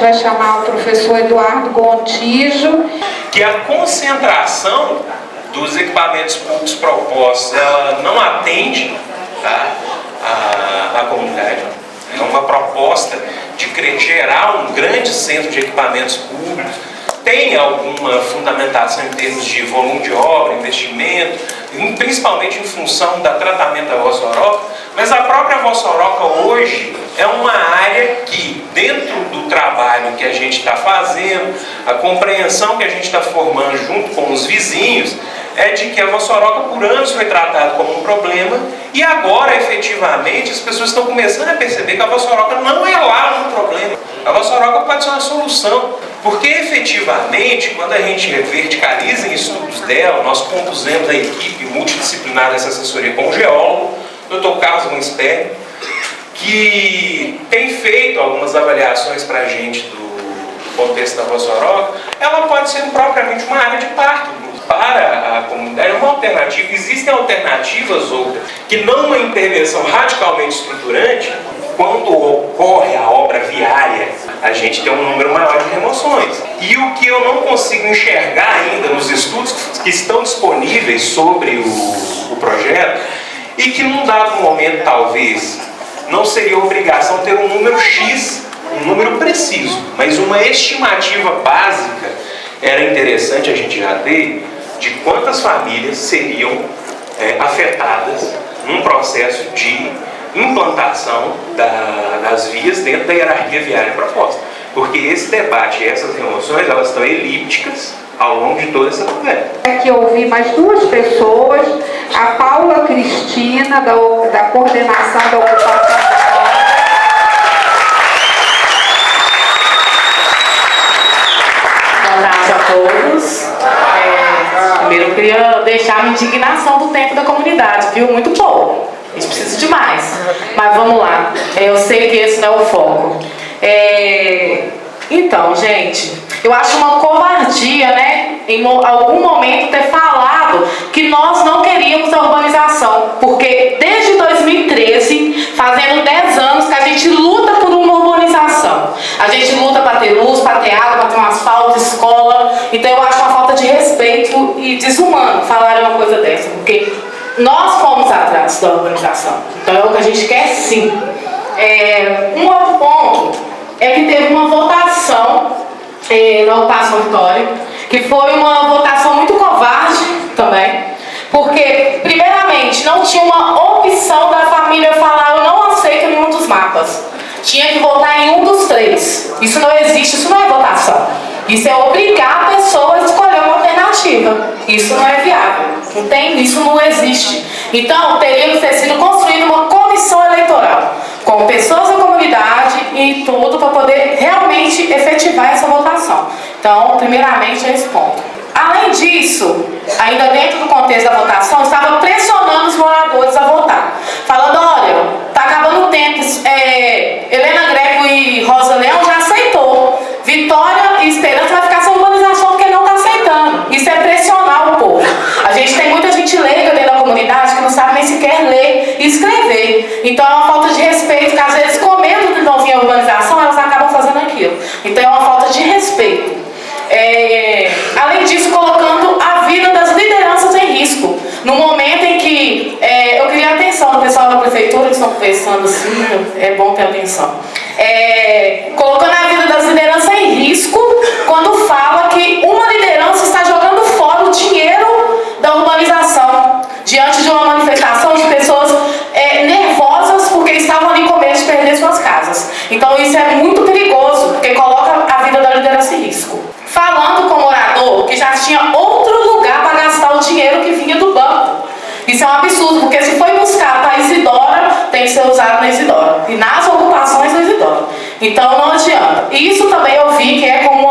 Vai chamar o professor Eduardo Gontijo. Que a concentração dos equipamentos públicos propostos, ela não atende, tá, a comunidade. É uma proposta de gerar um grande centro de equipamentos públicos. Tem alguma fundamentação em termos de volume de obra, investimento, principalmente em função do tratamento da Vossoroca, mas a própria Vossoroca hoje é uma área que, dentro do trabalho que a gente está fazendo, a compreensão que a gente está formando junto com os vizinhos, é de que a Vossoroca por anos foi tratada como um problema e agora, efetivamente, as pessoas estão começando a perceber que a Vossoroca não é lá um problema. A Vossoroca pode ser uma solução, porque efetivamente, quando a gente verticaliza em estudos dela, nós compusemos a equipe multidisciplinar dessa assessoria com o geólogo, Dr. Carlos Winsper, que tem feito algumas avaliações para a gente do contexto da Vossoroca. Ela pode ser propriamente uma área de parto para a comunidade, é uma alternativa. Existem alternativas outras, que não uma intervenção radicalmente estruturante. Quando ocorre a obra viária, a gente tem um número maior de remoções. E o que eu não consigo enxergar ainda nos estudos que estão disponíveis sobre o projeto, e que num dado momento talvez não seria obrigação ter um número X, um número preciso, mas uma estimativa básica era interessante a gente já ter de quantas famílias seriam afetadas num processo de implantação das vias dentro da hierarquia viária proposta. Porque esse debate e essas remoções, elas estão elípticas ao longo de toda essa conversa. Aqui eu ouvi mais duas pessoas, a Paula Cristina, da coordenação da ocupação da obra. Boa tarde a todos. Primeiro eu queria deixar a indignação do tempo da comunidade, viu? Muito pouco. A gente precisa de mais. Mas vamos lá. Eu sei que esse não é o foco. Então, gente, eu acho uma covardia, né, em algum momento ter falado que nós não queríamos a urbanização, porque desde 2013, fazendo 10 anos que a gente luta por uma urbanização. A gente luta para ter luz, para ter água, para ter um asfalto, escola. Então eu acho uma falta de respeito e desumano falar uma coisa dessa, porque nós fomos atrás da urbanização. Então é o que a gente quer, sim. Um outro ponto é que teve uma votação na Ocupação Vitória, que foi uma votação muito covarde também, porque, primeiramente, não tinha uma opção da família falar eu não aceito nenhum dos mapas. Tinha que votar em um dos três. Isso não existe, isso não é votação. Isso é obrigar a pessoa a escolher uma alternativa. Isso não é viável. Não tem, isso não existe. Então, teria que ter sido construída uma comissão eleitoral, com pessoas da comunidade e tudo, para poder realmente efetivar essa votação. Então, primeiramente, é esse ponto. Além disso, ainda dentro do contexto da votação, estava pressionando os moradores a votar, falando, olha, está acabando o tempo, Helena Greco e Rosa Leão já aceitou, Vitória e Esperança vai ficar sem urbanização porque não está aceitando. Isso é pressionar o povo. A gente tem muita gente leiga dentro da comunidade que não sabe nem sequer ler e escrever. Então é uma falta de respeito, que às vezes com medo de não vir a urbanização, elas acabam fazendo aquilo. Então é uma falta de respeito. Além disso, colocando a vida das lideranças em risco. No momento em que eu queria a atenção do pessoal da prefeitura, que estão conversando assim, é bom ter atenção. Colocando a vida das lideranças em risco, quando fala que uma liderança está jogando fora o dinheiro da urbanização, diante de uma manifestação de pessoas nervosas porque estavam ali com medo de perder suas casas. Então isso é muito perigoso, porque coloca a vida da liderança em risco. Falando com o morador que já tinha outro lugar para gastar o dinheiro que vinha do banco. Isso é um absurdo, porque se foi buscar para Isidora, tem que ser usado na Isidora. E nas ocupações da Isidora. Então não adianta. Isso também eu vi que é como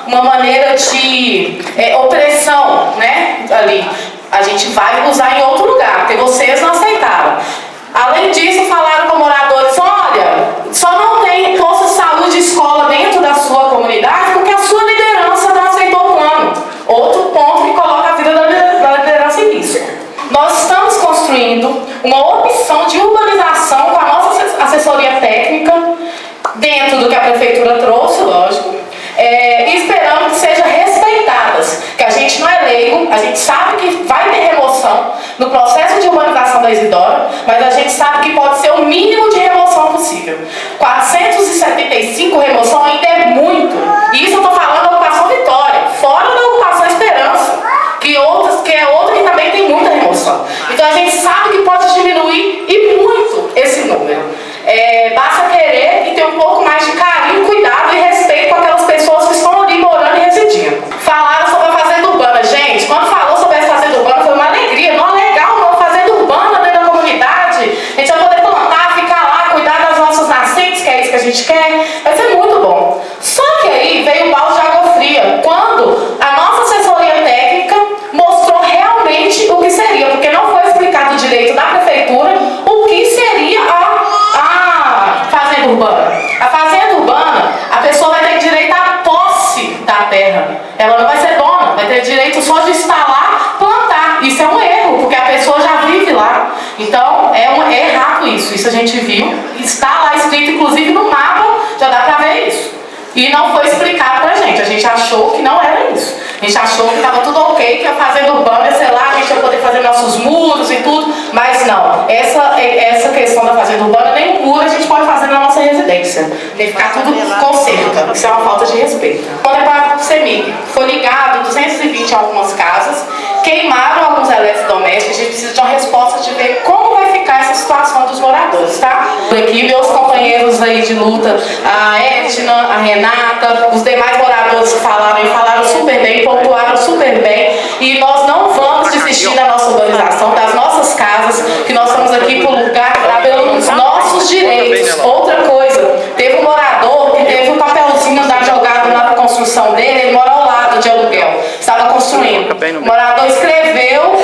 uma maneira de opressão, né? Ali. A gente vai usar em outro lugar, porque vocês não aceitaram. Além disso, falaram com moradores, olha, só não tem posto de saúde e escola dentro da sua comunidade porque a sua liderança não aceitou o plano. Outro ponto que coloca a vida da liderança em risco. Nós estamos construindo uma opção de urbanização com a nossa assessoria técnica dentro dentro do que a prefeitura trouxe, lógico, e esperamos que sejam respeitadas, que a gente não é leigo, a gente sabe que vai ter remoção no processo de urbanização da Isidora, mas a gente sabe que pode ser o mínimo de remoção possível. 475 remoção ainda é muito, e isso eu estou falando da ocupação Vitória, fora da ocupação Esperança, que é outra que também tem muita remoção. Então a gente sabe que pode diminuir e muito esse número. Basta querer e ter um pouco mais de carinho, cuidado e respeito com aquelas pessoas que estão ali morando e residindo. Falaram sobre a fazenda urbana. Gente, quando falou sobre essa fazenda urbana foi uma alegria. Não é legal uma fazenda urbana dentro da comunidade. A gente vai poder plantar, ficar lá, cuidar das nossas nascentes, que é isso que a gente quer. Vai ser muito bom. Só que aí veio o balde de água fria, quando a nossa assessoria técnica mostrou realmente o que seria, porque não foi explicado direito da prefeitura o que seria a fazenda urbana. A fazenda urbana, a pessoa vai ter direito à posse da terra. Ela não vai ser dona, vai ter direito só de estar lá, plantar. Isso é um erro, porque a pessoa já vive lá. Então, é errado isso. Isso a gente viu. Está lá escrito, inclusive no mapa, já dá pra ver isso. E não foi explicado pra gente. A gente achou que não era isso. A gente achou que estava tudo ok, que a fazenda urbana, sei lá, a gente ia poder fazer nossos muros e tudo, mas não. Essa questão da fazenda urbana, nem um muro a gente pode fazer na nossa residência. Tem que ficar tudo conserta. Isso é uma falta de respeito. Quando é para o CEMIG, foi ligado 220 em algumas casas, queimaram alguns eletrodomésticos, a gente precisa de uma resposta de ver como vai ficar essa situação dos moradores, tá? Aqui, meus companheiros aí de luta, a Edna, a Renata, os demais moradores que falaram super bem, pontuaram super bem, e nós não vamos desistir da nossa urbanização, das nossas casas, que nós estamos aqui por lugar, pelos nossos direitos. Outra coisa, teve um morador que teve um papelzinho jogado na construção dele, ele mora ao lado de aluguel, estava construindo. O morador escreveu,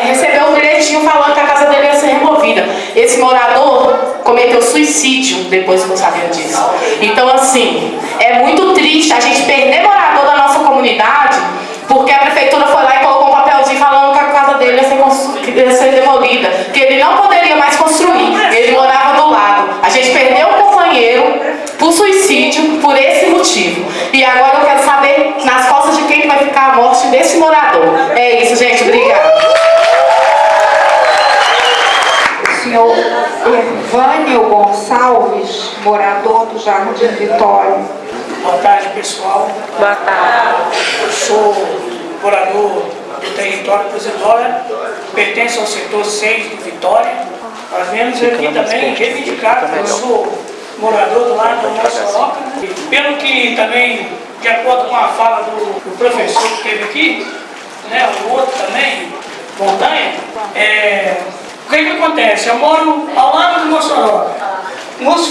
recebeu um bilhetinho falando que a casa dele ia ser removida. Esse morador cometeu suicídio depois que eu sabia disso. Então, assim, é muito triste a gente perder morador da nossa comunidade, porque a prefeitura foi lá e colocou um papelzinho falando que a casa dele ia ser demolida, que ele não poderia mais construir, ele morava do lado. A gente perdeu um companheiro por suicídio, por esse motivo. E agora eu quero saber nas costas de quem vai ficar a morte desse morador. É isso, gente. Obrigada. O senhor Ervânio Gonçalves, morador do Jardim Vitória. Boa tarde, pessoal. Boa tarde. Eu sou morador do território do Isidora, pertenço ao setor 6 do Vitória. Nós viemos aqui também reivindicar, eu sou morador do lado do Mossoró. Pelo que também, de acordo com a fala do professor que esteve aqui, né, o outro também, Montanha, o que acontece? Eu moro ao lado do Mossoró. Nos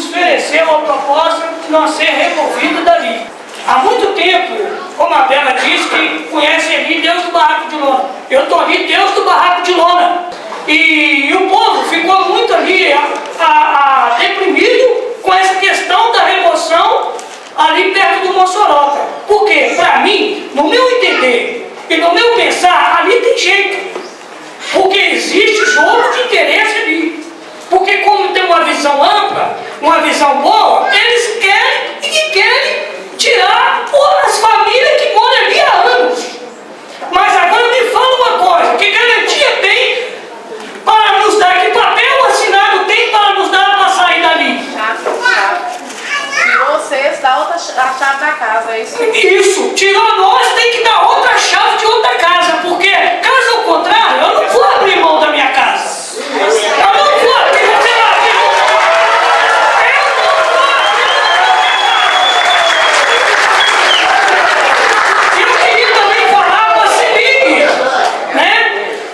ofereceu a proposta de nós ser removido dali. Há muito tempo, como a Bela disse, que conhece ali Deus do Barraco de Lona. Eu estou ali, Deus do Barraco de Lona. E o povo ficou muito ali deprimido com essa questão da remoção ali perto do Mossoró. Porque, para mim, no meu entender e no meu pensar, ali tem jeito. Porque existe jogo de interesse ali. Porque como tem uma visão ampla, uma visão boa, eles querem tirar as famílias que moram ali há anos. Mas agora me fala uma coisa, que garantia tem para nos dar, que papel assinado tem para nos dar para sair dali? E vocês dão a chave da casa, é isso? Isso, tirou nós, tem que dar outra chave de outra casa, porque caso ao contrário, eu não vou abrir mão da minha casa. Eu não vou abrir mão.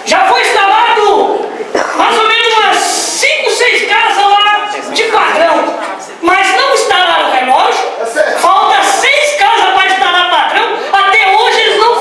Já foi instalado mais ou menos umas 5, 6 casas lá de padrão, mas não instalaram o relógio. Falta 6 casas para instalar padrão. Até hoje eles não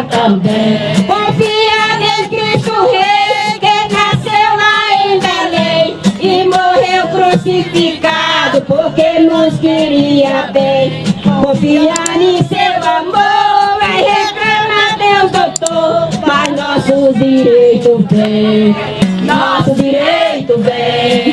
também. Confia em Cristo Rei, que nasceu lá em Belém e morreu crucificado porque nos queria bem. Confia em seu amor, vai reclamar Deus doutor, faz nosso direito bem, nosso direito bem.